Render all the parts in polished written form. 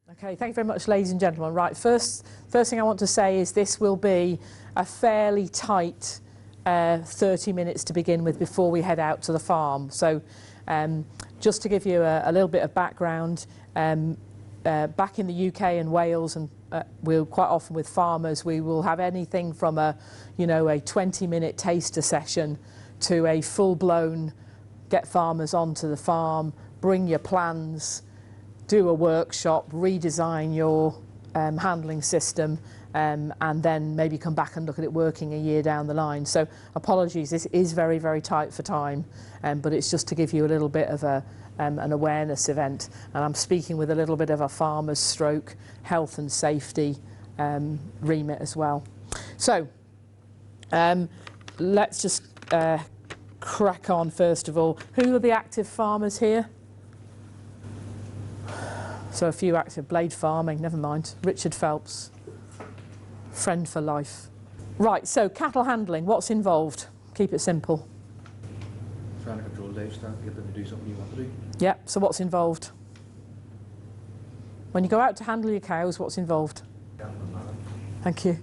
Okay, thank you very much, ladies and gentlemen. Right, first thing I want to say is this will be a fairly tight 30 minutes to begin with before we head out to the farm. So just to give you a little bit of background, back in the UK and Wales, and we'll quite often with farmers, we will have anything from a 20-minute taster session to a full-blown get farmers onto the farm, bring your plans, do a workshop, redesign your handling system, and then maybe come back and look at it working a year down the line. So apologies, this is very, very tight for time, but it's just to give you a little bit of an awareness event. And I'm speaking with a little bit of a farmer's stroke health and safety remit as well. So let's just crack on first of all. Who are the active farmers here? So a few active. Blade farming, never mind. Richard Phelps, friend for life. Right, so cattle handling, what's involved? Keep it simple. Trying to control livestock to get them to do something you want to do. Yeah, so what's involved? When you go out to handle your cows, what's involved? Thank you.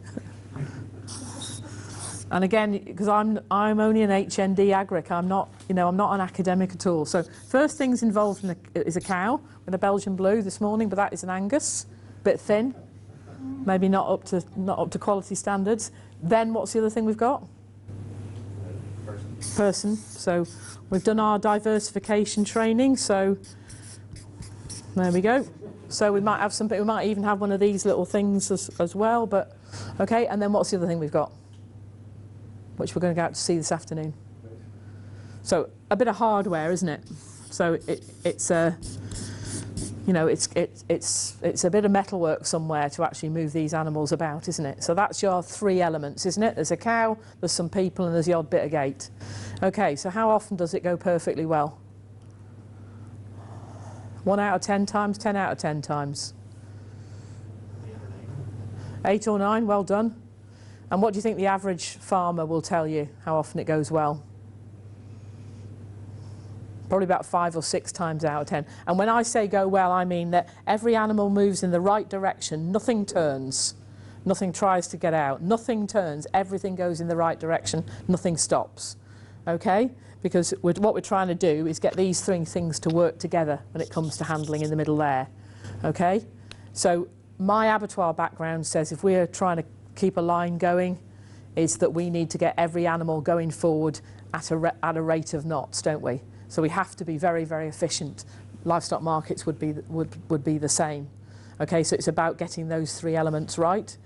And again, because I'm only an HND agric, I'm not an academic at all. So first things involved is a cow with a Belgian blue this morning, but that is an Angus, a bit thin, maybe not up to quality standards. Then what's the other thing we've got? Person. So we've done our diversification training. So there we go. So we might have something. We might even have one of these little things as well. But okay. And then what's the other thing we've got? Which we're going to go out to see this afternoon. So a bit of hardware, isn't it? So it's a bit of metalwork somewhere to actually move these animals about, isn't it? So that's your three elements, isn't it? There's a cow, there's some people, and there's the odd bit of gate. Okay, so how often does it go perfectly well? 1 out of 10 times, 10 out of 10 times? 8 or 9, well done. And what do you think the average farmer will tell you how often it goes well? Probably about 5 or 6 times out of 10. And when I say go well, I mean that every animal moves in the right direction. Nothing turns. Nothing tries to get out. Nothing turns. Everything goes in the right direction. Nothing stops. Okay? Because what we're trying to do is get these three things to work together when it comes to handling in the middle there. Okay? So my abattoir background says if we're trying to keep a line going, is that we need to get every animal going forward at a rate of knots, don't we? So we have to be very, very efficient. Livestock markets would be the same. Okay, so it's about getting those three elements right.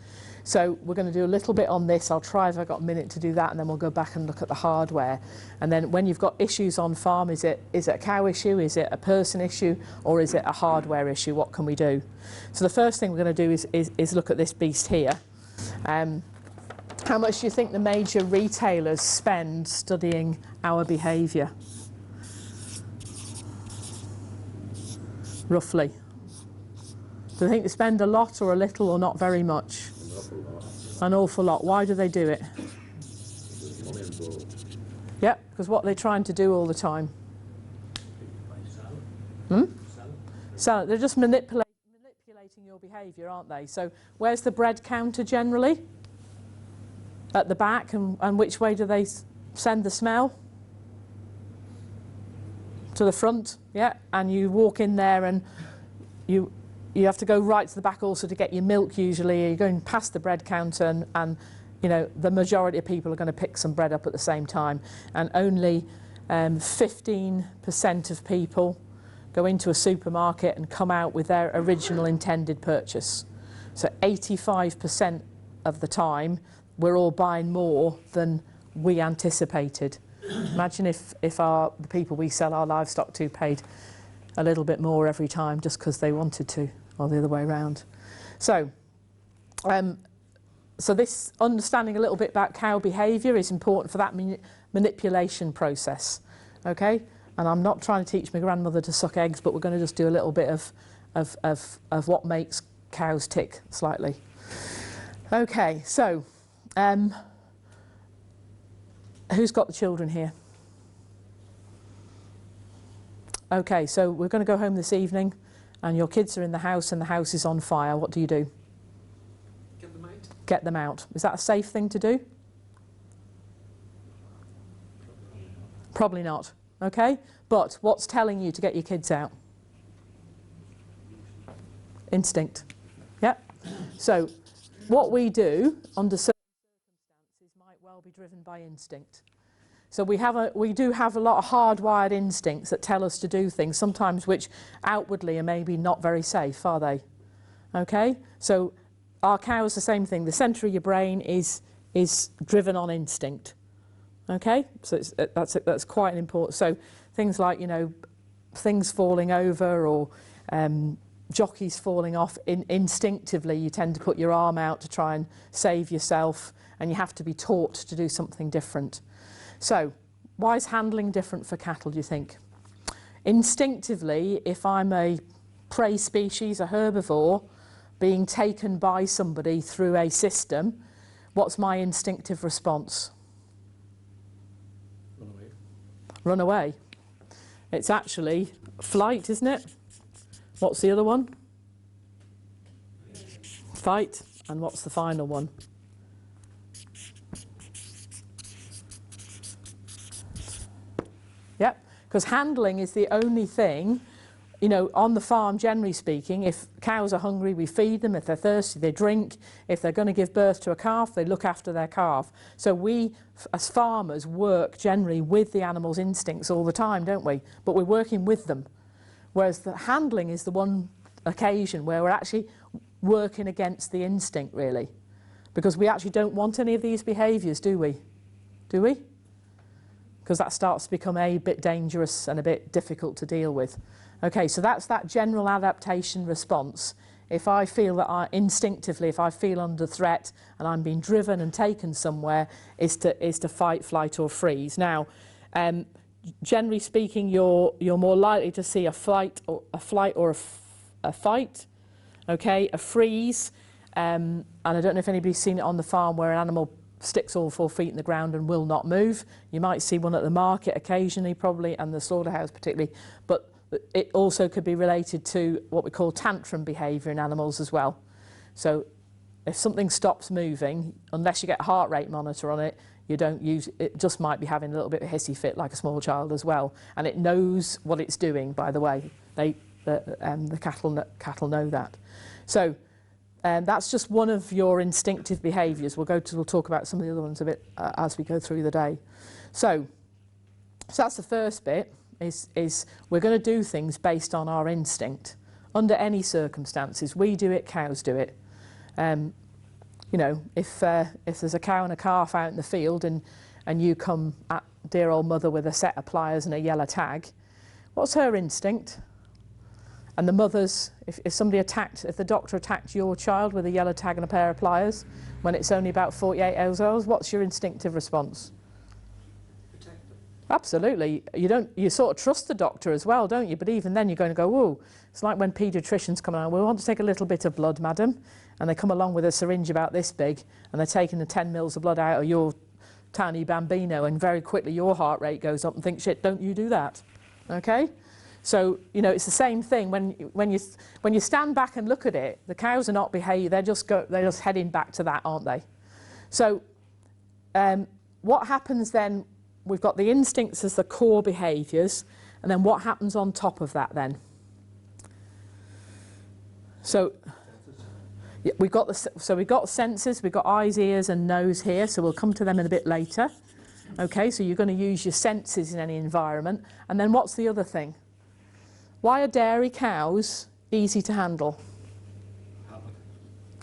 So we're going to do a little bit on this. I'll try if I've got a minute to do that, and then we'll go back and look at the hardware. And then when you've got issues on farm, is it a cow issue, is it a person issue, or is it a hardware issue? What can we do? So the first thing we're going to do is look at this beast here. How much do you think the major retailers spend studying our behaviour? Roughly. Do you think they spend a lot or a little or not very much? An awful lot. Why do they do it? Yep, because what they're trying to do all the time. Sell it. They're just manipulating your behaviour, aren't they? So where's the bread counter generally? At the back, and which way do they send the smell? To the front, yeah. And you walk in there, and you have to go right to the back also to get your milk. Usually, you're going past the bread counter, and the majority of people are going to pick some bread up at the same time. And only 15% of people go into a supermarket and come out with their original intended purchase. So 85% of the time, we're all buying more than we anticipated. Imagine if the people we sell our livestock to paid a little bit more every time just because they wanted to, or the other way around. So, so this understanding a little bit about cow behaviour is important for that manipulation process. Okay, and I'm not trying to teach my grandmother to suck eggs, but we're going to just do a little bit of what makes cows tick slightly. Okay, so. Who's got the children here? Okay, so we're going to go home this evening and your kids are in the house and the house is on fire, what do you do? Get them out. Get them out. Is that a safe thing to do? Probably not. Okay? But what's telling you to get your kids out? Instinct. Yep. So what we do under certain circumstances might well be driven by instinct. So we do have a lot of hardwired instincts that tell us to do things, sometimes which outwardly are maybe not very safe, are they? Okay? So our cows, the same thing. The centre of your brain is driven on instinct. Okay? So that's quite important. So things like, you know, things falling over or jockeys falling off, instinctively you tend to put your arm out to try and save yourself, and you have to be taught to do something different. So why is handling different for cattle, do you think? Instinctively, if I'm a prey species, a herbivore, being taken by somebody through a system, what's my instinctive response? Run away. Run away. It's actually flight, isn't it? What's the other one? Fight. And what's the final one? Yep, because handling is the only thing, you know, on the farm, generally speaking, if cows are hungry, we feed them. If they're thirsty, they drink. If they're going to give birth to a calf, they look after their calf. So we, as farmers, work generally with the animal's instincts all the time, don't we? But we're working with them. Whereas the handling is the one occasion where we're actually working against the instinct, really. Because we actually don't want any of these behaviours, do we? Do we? Because that starts to become a bit dangerous and a bit difficult to deal with. Okay, so that's that general adaptation response. If I feel that instinctively, if I feel under threat and I'm being driven and taken somewhere, is to fight, flight or freeze. Now, generally speaking, you're more likely to see a flight or a fight, okay, a freeze, and I don't know if anybody's seen it on the farm where an animal sticks all 4 feet in the ground and will not move. You might see one at the market occasionally, probably, and the slaughterhouse particularly, but it also could be related to what we call tantrum behaviour in animals as well. So if something stops moving, unless you get a heart rate monitor on it, you don't use it, just might be having a little bit of a hissy fit like a small child as well, and it knows what it's doing, by the way. The cattle know that. So that's just one of your instinctive behaviours. We'll talk about some of the other ones a bit as we go through the day. So that's the first bit, is we're going to do things based on our instinct. Under any circumstances, we do it, cows do it. You know, if there's a cow and a calf out in the field and you come at dear old mother with a set of pliers and a yellow tag, what's her instinct? And the mother's, if the doctor attacked your child with a yellow tag and a pair of pliers when it's only about 48 hours old, what's your instinctive response? Protect them. Absolutely. You sort of trust the doctor as well, don't you? But even then you're going to go, whoa. It's like when paediatricians come along, we want to take a little bit of blood, madam. And they come along with a syringe about this big and they're taking the 10 mils of blood out of your tiny bambino, and very quickly your heart rate goes up and think, shit, don't you do that. Okay? So, you know, it's the same thing when you stand back and look at it, the cows are not behaving, they're just heading back to that, aren't they? So what happens then, we've got the instincts as the core behaviours, and then what happens on top of that then? So yeah, we've got senses, we've got eyes, ears and nose here, so we'll come to them in a bit later. Okay, so you're going to use your senses in any environment. And then what's the other thing? Why are dairy cows easy to handle? Habit.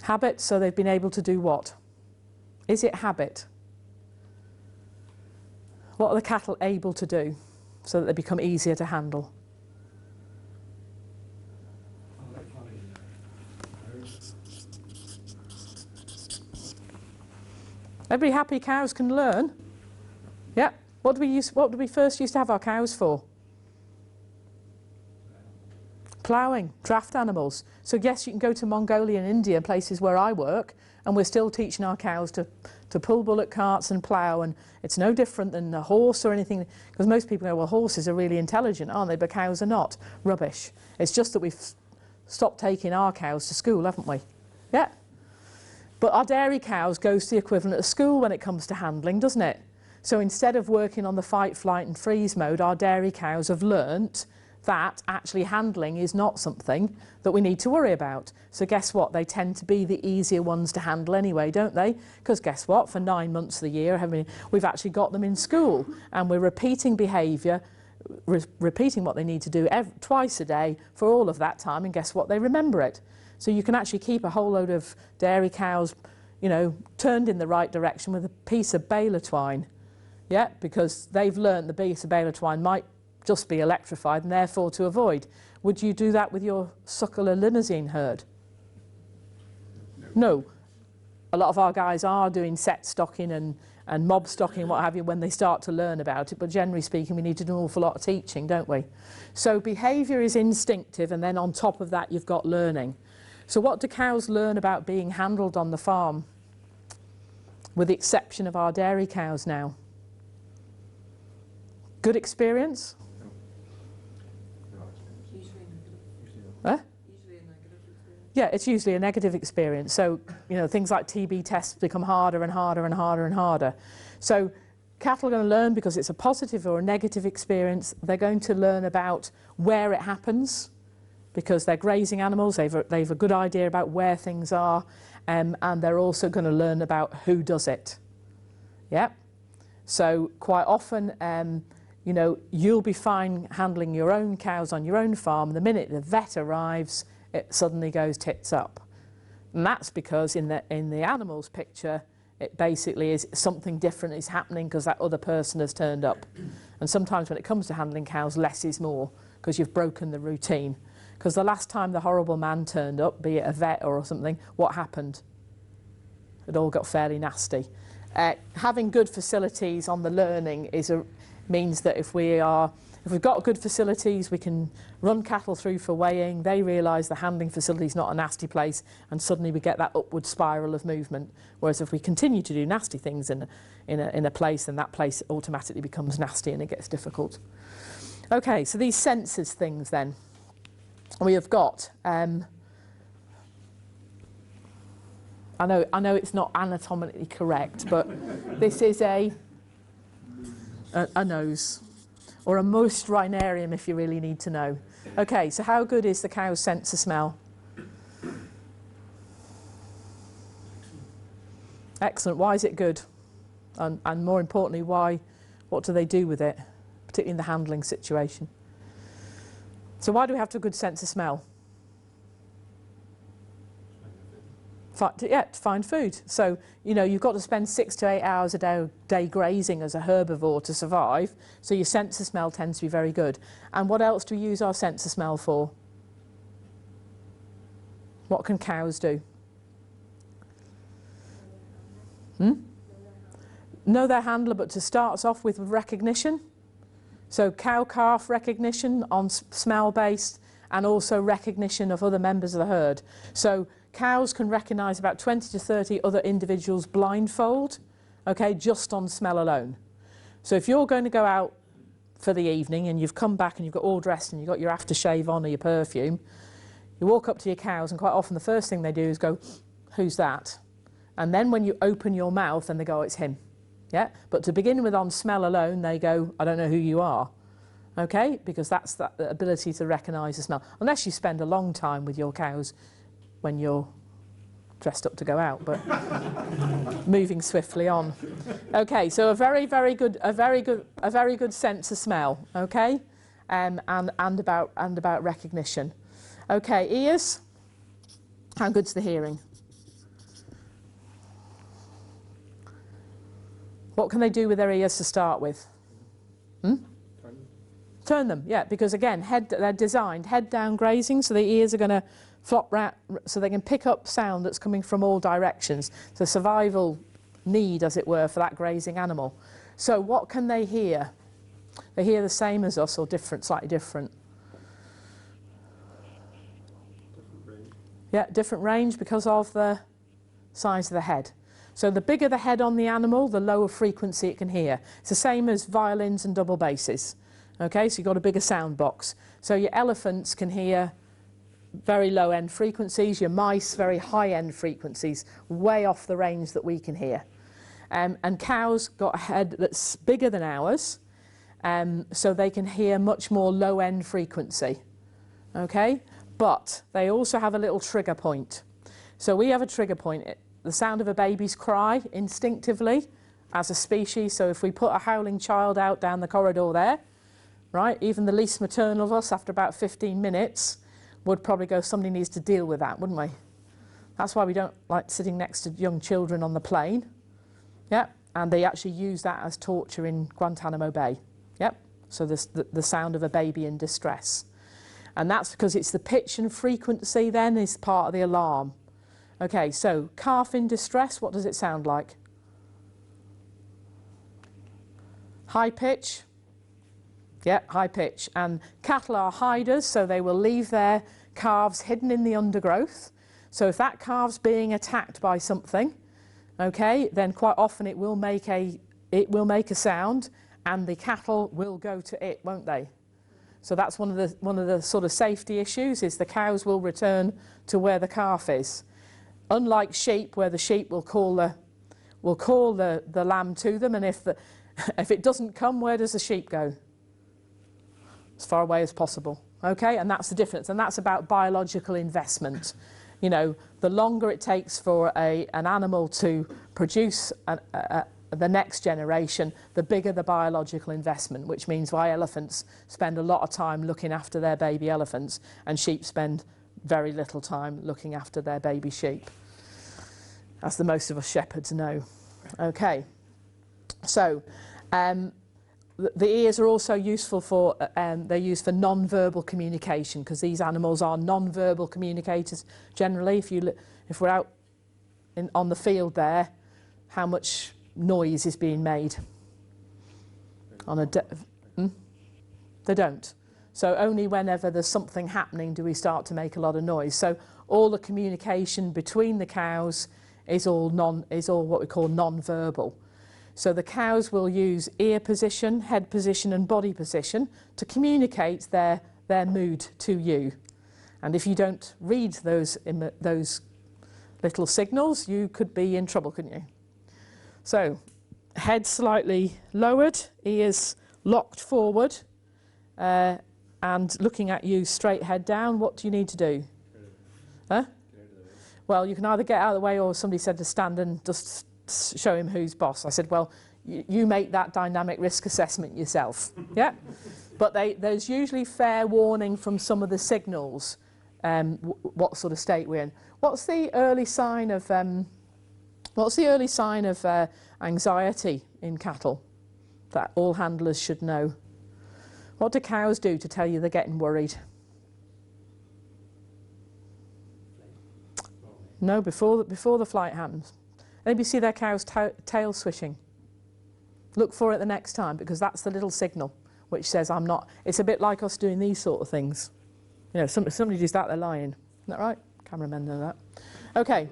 Habit, so they've been able to do what? Is it habit? What are the cattle able to do so that they become easier to handle? Everybody happy cows can learn? Yeah. What did we first used to have our cows for? Ploughing, draft animals. So yes, you can go to Mongolia and India, places where I work, and we're still teaching our cows to pull bullock carts and plough, and it's no different than a horse or anything, because most people go, well, horses are really intelligent, aren't they? But cows are not. Rubbish. It's just that we've stopped taking our cows to school, haven't we? Yeah. But our dairy cows goes to the equivalent of school when it comes to handling, doesn't it? So instead of working on the fight, flight and freeze mode, our dairy cows have learnt that actually handling is not something that we need to worry about. So guess what? They tend to be the easier ones to handle anyway, don't they? Because guess what? For 9 months of the year, we've actually got them in school and we're repeating behaviour, repeating what they need to do twice a day for all of that time, and guess what? They remember it. So you can actually keep a whole load of dairy cows, you know, turned in the right direction with a piece of baler twine. Yeah, because they've learned the piece of baler twine might just be electrified and therefore to avoid. Would you do that with your suckler limousine herd? No. A lot of our guys are doing set stocking and mob stocking, what have you, when they start to learn about it, but generally speaking we need to do an awful lot of teaching, don't we? So behaviour is instinctive, and then on top of that you've got learning. So what do cows learn about being handled on the farm? With the exception of our dairy cows now. Good experience? Huh? Usually a negative experience. Yeah, it's usually a negative experience. So, you know, things like TB tests become harder and harder and harder and harder. So cattle are going to learn because it's a positive or a negative experience. They're going to learn about where it happens because they're grazing animals. They've a good idea about where things are, and they're also going to learn about who does it. Yeah. So quite often, you know, you'll be fine handling your own cows on your own farm. The minute the vet arrives, it suddenly goes tits up. And that's because in the animals picture, it basically is something different is happening because that other person has turned up. And sometimes when it comes to handling cows, less is more because you've broken the routine. Because the last time the horrible man turned up, be it a vet or something, what happened? It all got fairly nasty. Having good facilities on the learning means that if we've got good facilities, we can run cattle through for weighing. They realise the handling facility is not a nasty place, and suddenly we get that upward spiral of movement. Whereas if we continue to do nasty things in a place, then that place automatically becomes nasty and it gets difficult. Okay, so these senses things then. We have got, I know it's not anatomically correct, but this is a nose, or a moist rhinarium if you really need to know. Okay, so how good is the cow's sense of smell? Excellent. Why is it good? And more importantly, what do they do with it, particularly in the handling situation? So why do we have to have a good sense of smell? To find food. So, you know, you've got to spend 6 to 8 hours a day grazing as a herbivore to survive, so your sense of smell tends to be very good. And what else do we use our sense of smell for? What can cows do? Know their handler, but to start off with recognition. So cow-calf recognition on smell-based, and also recognition of other members of the herd. So cows can recognise about 20 to 30 other individuals blindfold, okay, just on smell alone. So if you're going to go out for the evening and you've come back and you've got all dressed and you've got your aftershave on or your perfume, you walk up to your cows and quite often the first thing they do is go, "Who's that?" And then when you open your mouth and they go, "It's him." Yeah, but to begin with on smell alone, they go, "I don't know who you are." Okay, because that's that ability to recognise the smell. Unless you spend a long time with your cows when you're dressed up to go out, but moving swiftly on. Okay, so a very good sense of smell. Okay, and about recognition. Okay, ears. How good's the hearing? What can they do with their ears to start with? Turn them, yeah, because again, they're designed head down grazing, so the ears are going to flop round, so they can pick up sound that's coming from all directions. So survival need, as it were, for that grazing animal. So what can they hear? They hear the same as us or different, slightly different. Different range. Yeah, different range because of the size of the head. So the bigger the head on the animal, the lower frequency it can hear. It's the same as violins and double basses. Okay, so you've got a bigger sound box. So your elephants can hear very low end frequencies, your mice very high end frequencies, way off the range that we can hear. And cows got a head that's bigger than ours, so they can hear much more low end frequency. Okay, but they also have a little trigger point. So we have a trigger point, the sound of a baby's cry instinctively as a species. So if we put a howling child out down the corridor there, right, even the least maternal of us after about 15 minutes would probably go, somebody needs to deal with that, wouldn't we? That's why we don't like sitting next to young children on the plane. Yeah, and they actually use that as torture in Guantanamo Bay. Yep, so the sound of a baby in distress. And that's because it's the pitch and frequency then is part of the alarm. Okay, so calf in distress, what does it sound like? High pitch? Yeah, high pitch. And cattle are hiders, so they will leave their calves hidden in the undergrowth. So if that calf's being attacked by something, okay, then quite often it will make a sound, and the cattle will go to it, won't they? So that's one of the sort of safety issues, is the cows will return to where the calf is. Unlike sheep, where the sheep will call the lamb to them, and if it doesn't come, where does the sheep go? As far away as possible. Okay, and that's the difference, and that's about biological investment. You know, the longer it takes for an animal to produce the next generation, the bigger the biological investment, which means why elephants spend a lot of time looking after their baby elephants and sheep spend very little time looking after their baby sheep, as the most of us shepherds know. Okay, so the ears are also useful for, they're used for non-verbal communication, because these animals are non-verbal communicators generally. If we're out on the field there, how much noise is being made? They don't. So only whenever there's something happening do we start to make a lot of noise. So all the communication between the cows is all what we call non-verbal. So the cows will use ear position, head position and body position to communicate their mood to you. And if you don't read those little signals, you could be in trouble, couldn't you? So head slightly lowered, ears locked forward, and looking at you straight head down. What do you need to do? Huh? Well, you can either get out of the way, or somebody said to stand and just show him who's boss. I said, well, you make that dynamic risk assessment yourself. Yeah, but there's usually fair warning from some of the signals what sort of state we're in. What's the early sign of anxiety in cattle that all handlers should know? What do cows do to tell you they're getting worried? No, before the flight happens. Maybe see their cow's tail swishing. Look for it the next time, because that's the little signal which says I'm not. It's a bit like us doing these sort of things. You know, somebody does that, they're lying. Isn't that right? Cameramen know that. Okay.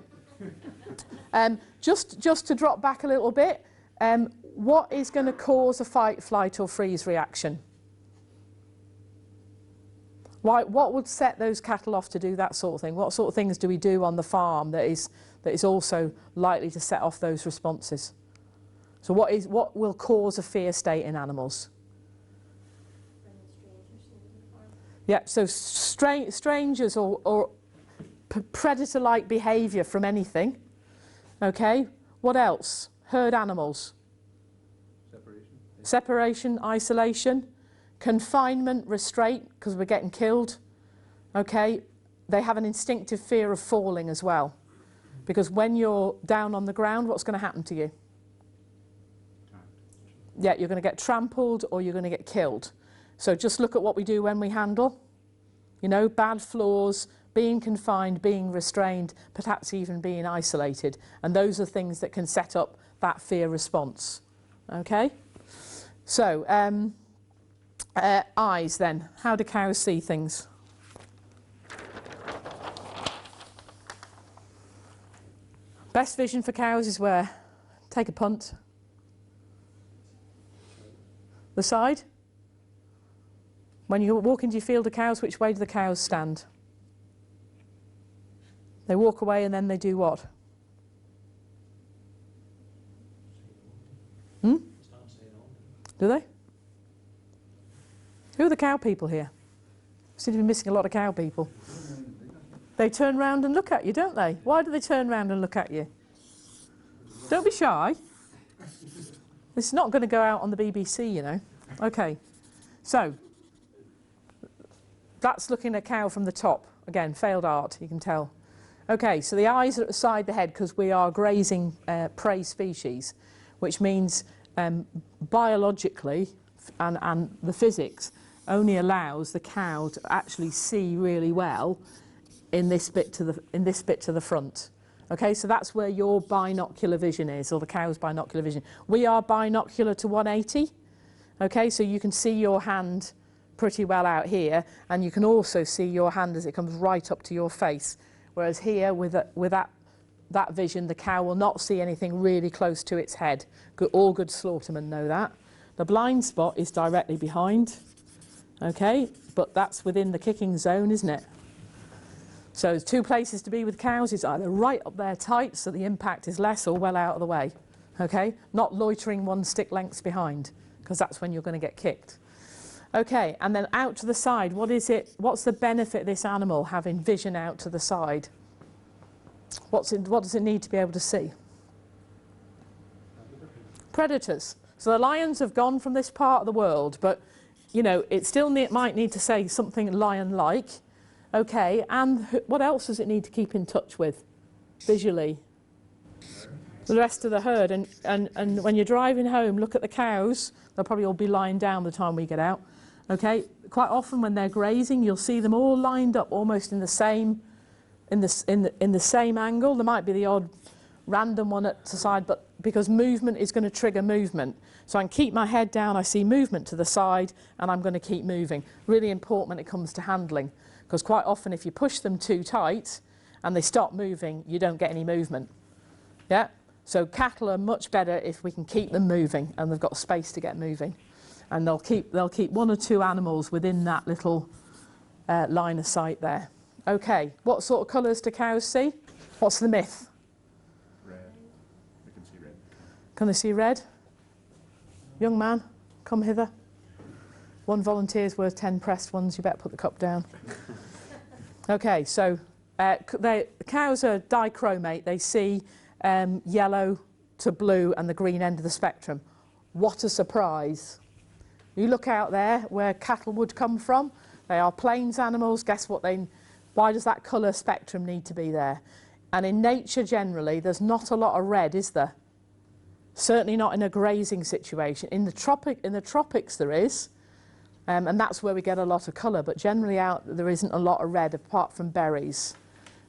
Just to drop back a little bit, what is going to cause a fight, flight or freeze reaction? What would set those cattle off to do that sort of thing? What sort of things do we do on the farm that is also likely to set off those responses? So what will cause a fear state in animals? Yeah, so strangers or predator-like behaviour from anything. Okay, what else? Herd animals. Separation, isolation. Confinement, restraint, because we're getting killed. Okay, they have an instinctive fear of falling as well, because when you're down on the ground, what's going to happen to you? Yeah, you're going to get trampled or you're going to get killed. So just look at what we do when we handle. You know, bad floors, being confined, being restrained, perhaps even being isolated. And those are things that can set up that fear response. Okay? So, eyes then. How do cows see things? Best vision for cows is where? Take a punt. The side? When you walk into your field of cows, which way do the cows stand? They walk away and then they do what? Hmm? Do they? Who are the cow people here? Seem to be missing a lot of cow people. They turn round and look at you, don't they? Why do they turn round and look at you? Don't be shy. This is not going to go out on the BBC, you know. Okay, so that's looking at a cow from the top. Again, failed art, you can tell. Okay, so the eyes are at the side of the head because we are grazing prey species, which means biologically and the physics only allows the cow to actually see really well in this bit to the front. Okay, so that's where your binocular vision is, or the cow's binocular vision. We are binocular to 180. Okay, so you can see your hand pretty well out here, and you can also see your hand as it comes right up to your face. Whereas here, with that vision, the cow will not see anything really close to its head. All good slaughtermen know that. The blind spot is directly behind. Okay, but that's within the kicking zone, isn't it? So there's two places to be with cows. It's either right up there tight so the impact is less, or well out of the way. Okay, not loitering 1 stick lengths behind, because that's when you're going to get kicked. Okay, and then out to the side, what is it? What's the benefit of this animal having vision out to the side? What does it need to be able to see? Predators. So the lions have gone from this part of the world, but you know, it still might need to say something lion-like. Okay, and what else does it need to keep in touch with visually? The rest of the herd. And when you're driving home, look at the cows. They'll probably all be lying down by the time we get out. Okay, quite often when they're grazing, you'll see them all lined up almost in the same angle. There might be the odd random one at the side, but because movement is going to trigger movement. So I can keep my head down, I see movement to the side, and I'm going to keep moving. Really important when it comes to handling, because quite often if you push them too tight and they stop moving, you don't get any movement. Yeah? So cattle are much better if we can keep them moving and they've got space to get moving. And they'll keep 1 or 2 animals within that little line of sight there. Okay, what sort of colours do cows see? What's the myth? Red. They can see red. Can they see red? Young man, come hither. 1 volunteer's worth 10 pressed ones. You better put the cup down. Okay, so cows are dichromate. They see yellow to blue and the green end of the spectrum. What a surprise. You look out there where cattle would come from. They are plains animals. Guess what? Why does that colour spectrum need to be there? And in nature generally, there's not a lot of red, is there? Certainly not in a grazing situation. In the tropics there is, and that's where we get a lot of colour, but generally out there isn't a lot of red apart from berries.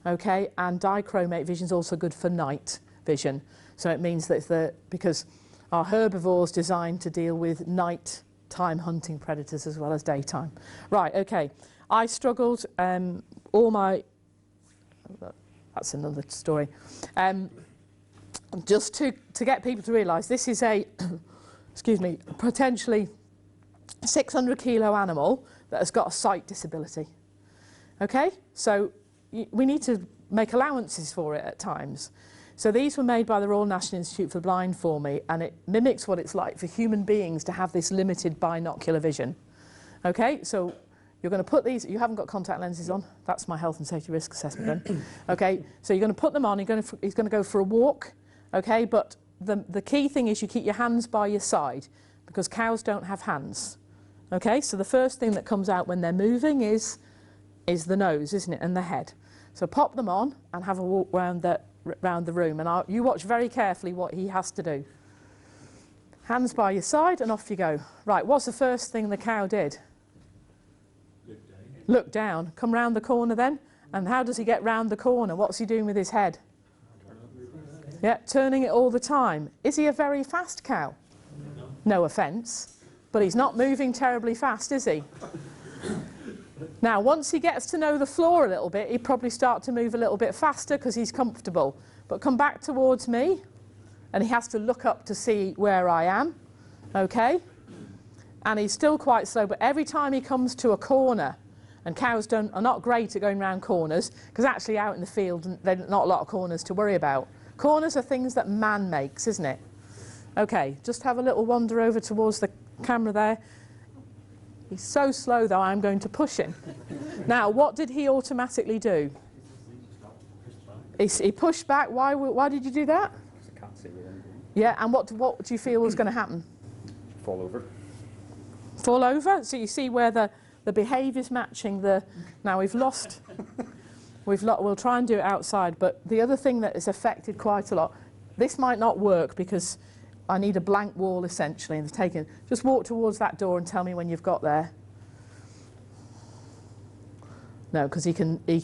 Okay, and dichromate vision is also good for night vision. So it means that because our herbivores designed to deal with night-time hunting predators as well as daytime. Right, okay. I struggled that's another story. Just to get people to realise this is a, excuse me, potentially 600 kilo animal that has got a sight disability. Okay, so we need to make allowances for it at times. So these were made by the Royal National Institute for the Blind for me, and it mimics what it's like for human beings to have this limited binocular vision. Okay, so you're going to put these, you haven't got contact lenses on, that's my health and safety risk assessment done. Okay, so you're going to put them on, he's going to go for a walk, okay, but the key thing is you keep your hands by your side, because cows don't have hands. Okay, so the first thing that comes out when they're moving is the nose, isn't it, and the head. So pop them on and have a walk round the room, and you watch very carefully what he has to do. Hands by your side and off you go. Right, what's the first thing the cow did? Look down. Come round the corner then. And how does he get round the corner? What's he doing with his head? Yeah, turning it all the time. Is he a very fast cow? No offence, but he's not moving terribly fast, is he? Now, once he gets to know the floor a little bit, he'd probably start to move a little bit faster because he's comfortable. But come back towards me, and he has to look up to see where I am, okay? And he's still quite slow, but every time he comes to a corner And cows are not great at going round corners, because actually out in the field there's not a lot of corners to worry about. Corners are things that man makes, isn't it? Okay, just have a little wander over towards the camera there. He's so slow though, I'm going to push him. Now, what did he automatically do? He pushed back. Why did you do that? I can't see it. Yeah, and what do you feel was going to happen? Fall over. Fall over? So you see where the behaviour's matching the... Now we've lost... We'll try and do it outside, but the other thing that is affected quite a lot, this might not work because I need a blank wall essentially, and taken. Just walk towards that door and tell me when you've got there. No, because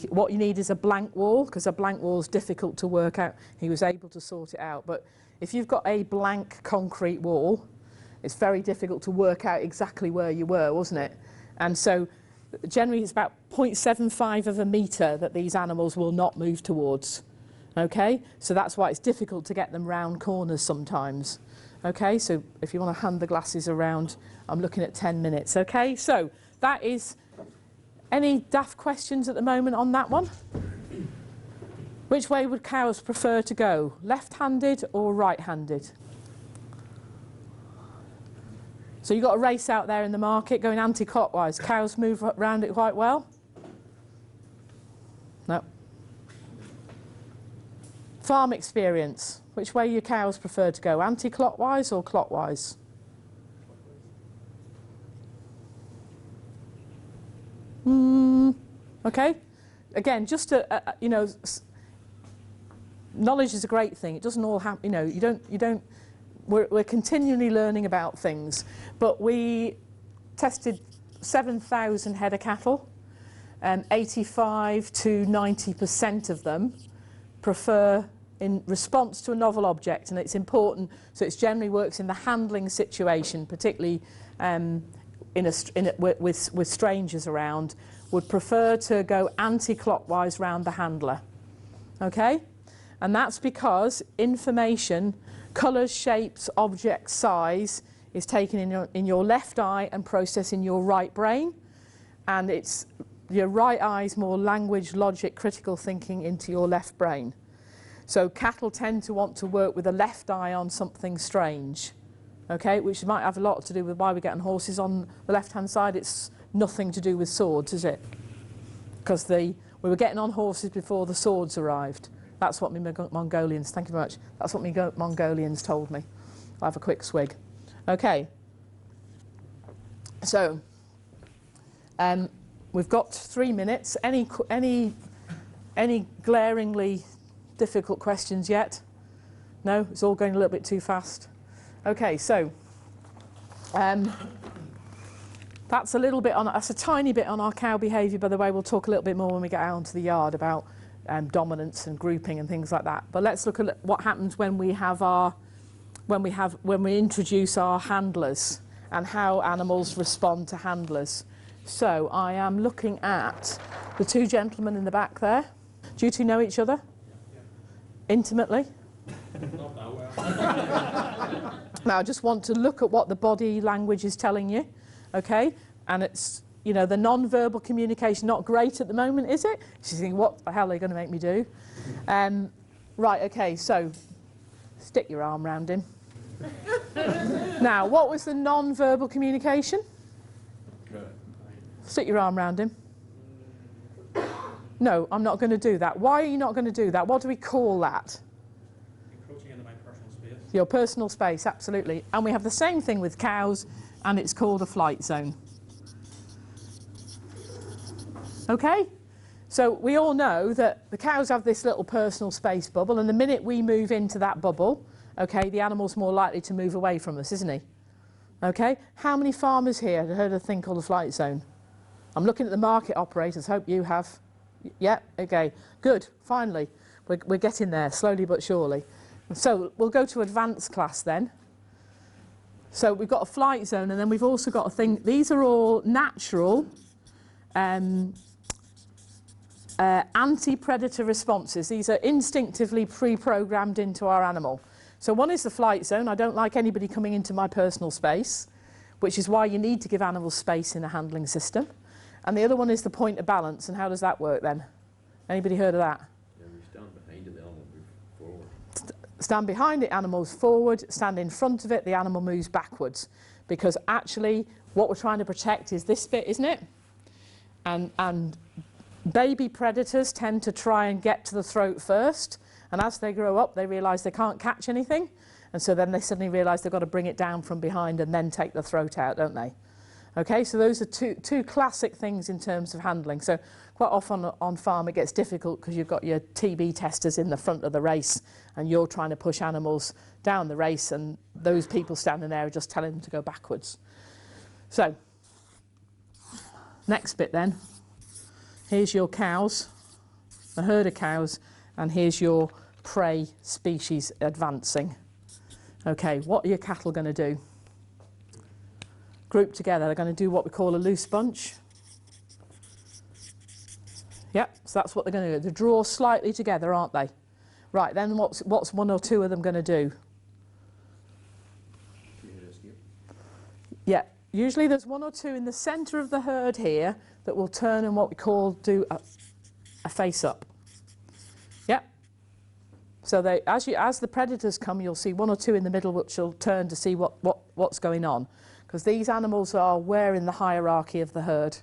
what you need is a blank wall, because a blank wall is difficult to work out. He was able to sort it out, but if you've got a blank concrete wall, it's very difficult to work out exactly where you were, wasn't it? And so generally it's about 0.75 of a metre that these animals will not move towards. Okay, so that's why it's difficult to get them round corners sometimes. Okay, so if you want to hand the glasses around, I'm looking at 10 minutes. Okay, so that is... Any daft questions at the moment on that one? Which way would cows prefer to go? Left-handed or right-handed? So you've got a race out there in the market going anti-clockwise. Cows move around it quite well? No. Farm experience. Which way your cows prefer to go? Anti-clockwise or clockwise? Okay. Again, just to, you know, knowledge is a great thing. It doesn't all happen, you know, we're continually learning about things. But we tested 7,000 head of cattle, and 85 to 90% of them prefer in response to a novel object, and it's important. So it generally works in the handling situation, particularly with strangers around, would prefer to go anti-clockwise round the handler. Okay? And that's because information, colours, shapes, object size, is taken in your left eye and processed in your right brain. And it's your right eye is more language, logic, critical thinking into your left brain. So cattle tend to want to work with the left eye on something strange. Okay, which might have a lot to do with why we're getting horses on the left-hand side. It's nothing to do with swords, is it? Because we were getting on horses before the swords arrived. That's what me Mongolians, thank you very much, that's what me Mongolians told me. I'll have a quick swig. Okay. So, we've got 3 minutes. Any glaringly difficult questions yet? No? It's all going a little bit too fast? Okay, so that's a tiny bit on our cow behaviour. By the way, we'll talk a little bit more when we get out onto the yard about dominance and grouping and things like that. But let's look at what happens when we introduce our handlers and how animals respond to handlers. So I am looking at the two gentlemen in the back there. Do you two know each other? Intimately? Not that well. Now, I just want to look at what the body language is telling you, okay? And it's, you know, the non-verbal communication, not great at the moment, is it? She's thinking, what the hell are they going to make me do? Right, okay, so stick your arm round him. Now, what was the non-verbal communication? Stick your arm round him. No, I'm not going to do that. Why are you not going to do that? What do we call that? Encroaching into my personal space. Your personal space, absolutely. And we have the same thing with cows, and it's called a flight zone. Okay? So we all know that the cows have this little personal space bubble, and the minute we move into that bubble, okay, the animal's more likely to move away from us, isn't he? Okay? How many farmers here have heard of a thing called a flight zone? I'm looking at the market operators, hope you have. Yeah, okay, good, finally. We're getting there, slowly but surely. So we'll go to advanced class then. So we've got a flight zone, and then we've also got a thing. These are all natural anti-predator responses. These are instinctively pre-programmed into our animal. So one is the flight zone. I don't like anybody coming into my personal space, which is why you need to give animals space in a handling system. And the other one is the point of balance. And how does that work then? Anybody heard of that? Yeah, we stand behind it, the animal moves forward. Stand behind it, animal moves forward. Stand in front of it, the animal moves backwards. Because actually, what we're trying to protect is this bit, isn't it? And baby predators tend to try and get to the throat first. And as they grow up, they realise they can't catch anything. And so then they suddenly realise they've got to bring it down from behind and then take the throat out, don't they? Okay, so those are two classic things in terms of handling. So quite often on farm it gets difficult because you've got your TB testers in the front of the race and you're trying to push animals down the race and those people standing there are just telling them to go backwards. So, next bit then. Here's your cows, a herd of cows, and here's your prey species advancing. Okay, what are your cattle going to do? Group together, they're going to do what we call a loose bunch. Yep, so that's what they're going to do. They draw slightly together, aren't they? Right, then what's one or two of them going to do? Yeah, usually there's one or two in the centre of the herd here that will turn and what we call do a face up. Yep. So they, as the predators come, you'll see one or two in the middle which will turn to see what's going on. Because these animals are where in the hierarchy of the herd?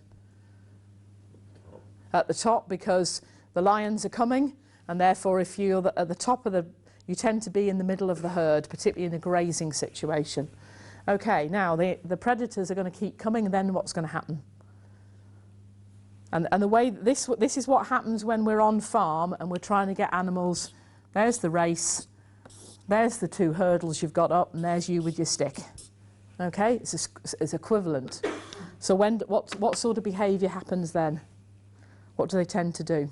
At the top, because the lions are coming, and therefore if you're at the top of you tend to be in the middle of the herd, particularly in a grazing situation. Okay, now the predators are going to keep coming, and then what's going to happen? And the way this is what happens when we're on farm and we're trying to get animals. There's the race, there's the two hurdles you've got up, and there's you with your stick. Okay, it's equivalent. So what sort of behaviour happens then? What do they tend to do?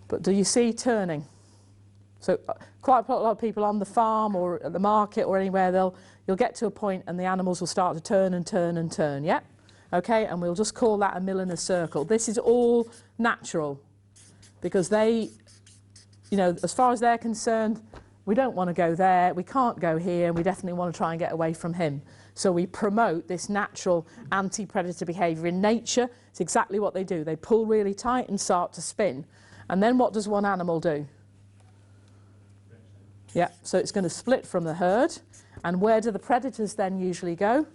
But do you see turning? So quite a lot of people on the farm or at the market or anywhere, you'll get to a point and the animals will start to turn and turn and turn, yeah? Okay, and we'll just call that a mill in a circle. This is all natural because they, you know, as far as they're concerned, we don't want to go there, we can't go here, and we definitely want to try and get away from him. So we promote this natural anti-predator behaviour. In nature, it's exactly what they do. They pull really tight and start to spin. And then what does one animal do? Yeah, so it's going to split from the herd. And where do the predators then usually go?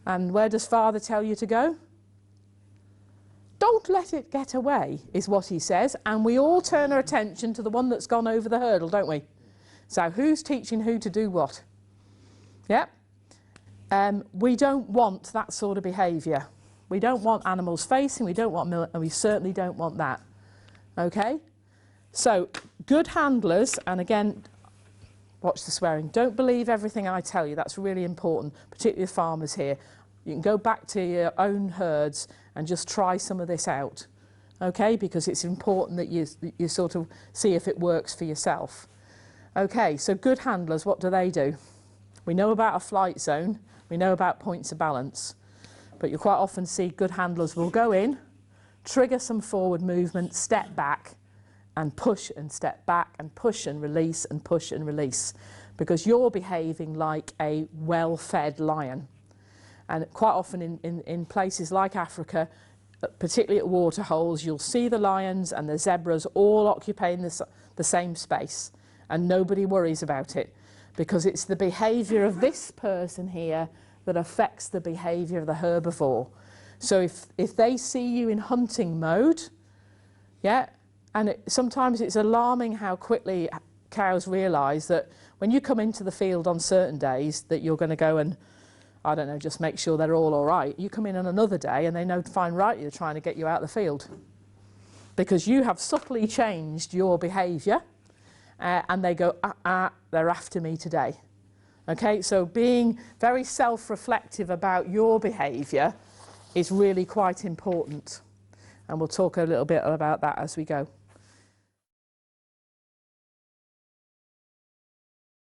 And where does father tell you to go? Don't let it get away, is what he says. And we all turn our attention to the one that's gone over the hurdle, don't we? So who's teaching who to do what? Yeah. We don't want that sort of behaviour. We don't want animals facing, we don't want and we certainly don't want that. Okay? So, good handlers, and again, watch the swearing. Don't believe everything I tell you. That's really important, particularly farmers here. You can go back to your own herds and just try some of this out, okay? Because it's important that you sort of see if it works for yourself. Okay, so good handlers, what do? We know about a flight zone. We know about points of balance. But you quite often see good handlers will go in, trigger some forward movement, step back, and push and step back and push and release and push and release, because you're behaving like a well-fed lion. And quite often in places like Africa, particularly at waterholes, you'll see the lions and the zebras all occupying the same space, and nobody worries about it, because it's the behaviour of this person here that affects the behaviour of the herbivore. So if they see you in hunting mode, yeah, and sometimes it's alarming how quickly cows realise that when you come into the field on certain days that you're going to go and, I don't know, just make sure they're all right. You come in on another day and they know fine right you're trying to get you out of the field. Because you have subtly changed your behaviour and they go, they're after me today. Okay, so being very self-reflective about your behaviour is really quite important. And we'll talk a little bit about that as we go.